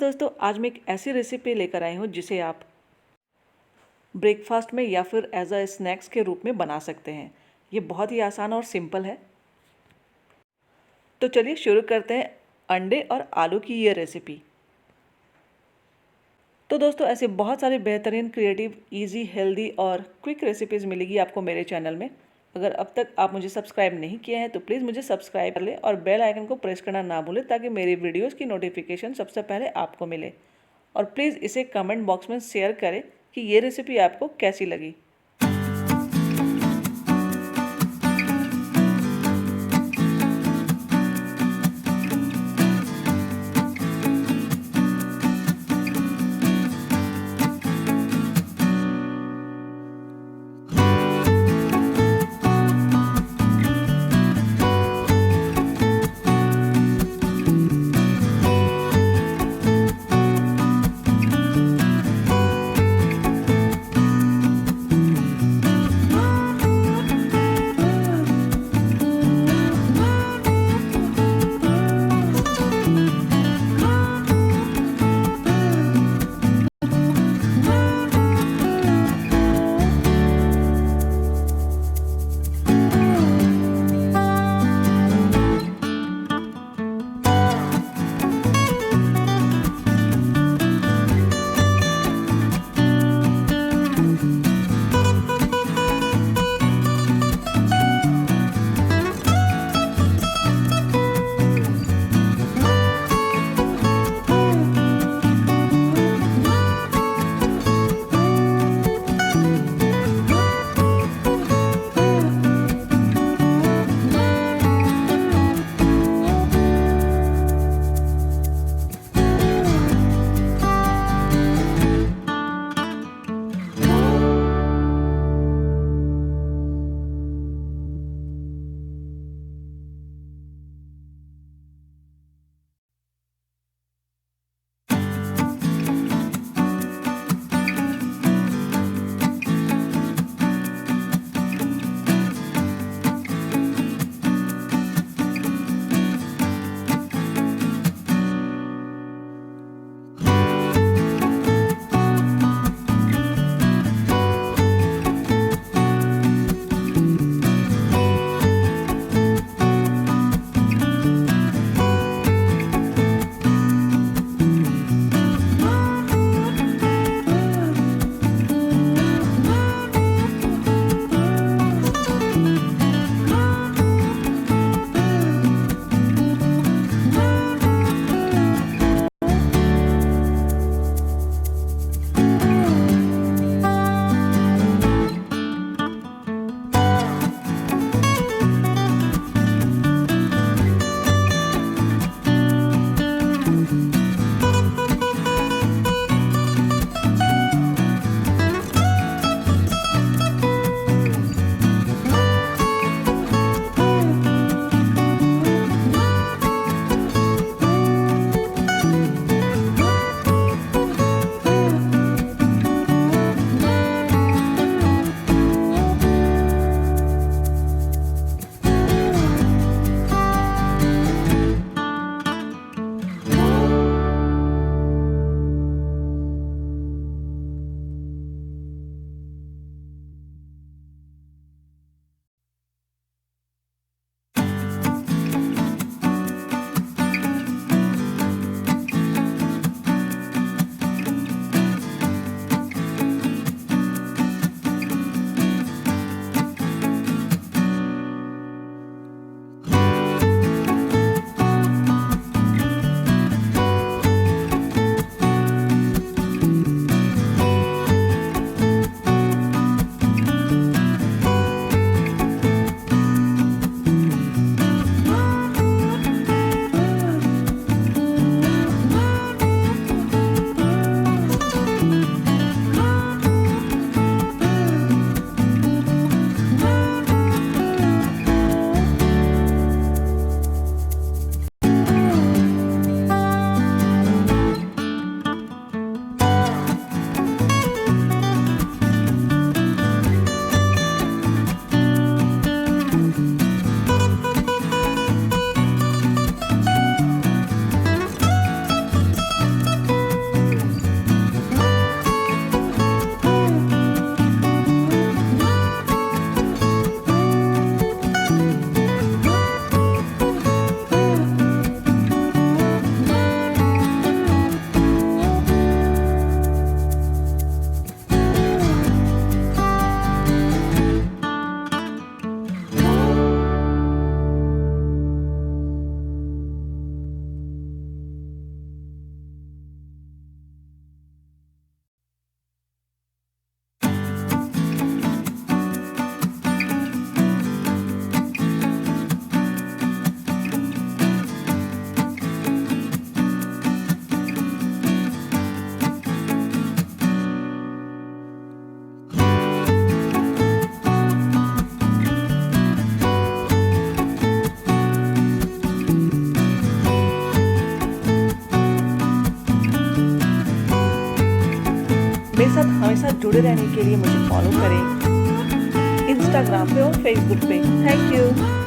दोस्तों, आज मैं एक ऐसी रेसिपी लेकर आई हूँ जिसे आप ब्रेकफास्ट में या फिर एज अ स्नैक्स के रूप में बना सकते हैं। ये बहुत ही आसान और सिंपल है। तो चलिए शुरू करते हैं अंडे और आलू की ये रेसिपी। तो दोस्तों, ऐसे बहुत सारे बेहतरीन, क्रिएटिव, इजी, हेल्दी और क्विक रेसिपीज़ मिलेगी आपको मेरे चैनल में। अगर अब तक आप मुझे सब्सक्राइब नहीं किए हैं तो प्लीज़ मुझे सब्सक्राइब कर लें और बेल आइकन को प्रेस करना ना भूलें ताकि मेरी वीडियोज़ की नोटिफिकेशन सबसे पहले आपको मिले। और प्लीज़ इसे कमेंट बॉक्स में शेयर करें कि ये रेसिपी आपको कैसी लगी। मेरे साथ हमेशा जुड़े रहने के लिए मुझे फॉलो करें इंस्टाग्राम पे और फेसबुक पे। Thank you.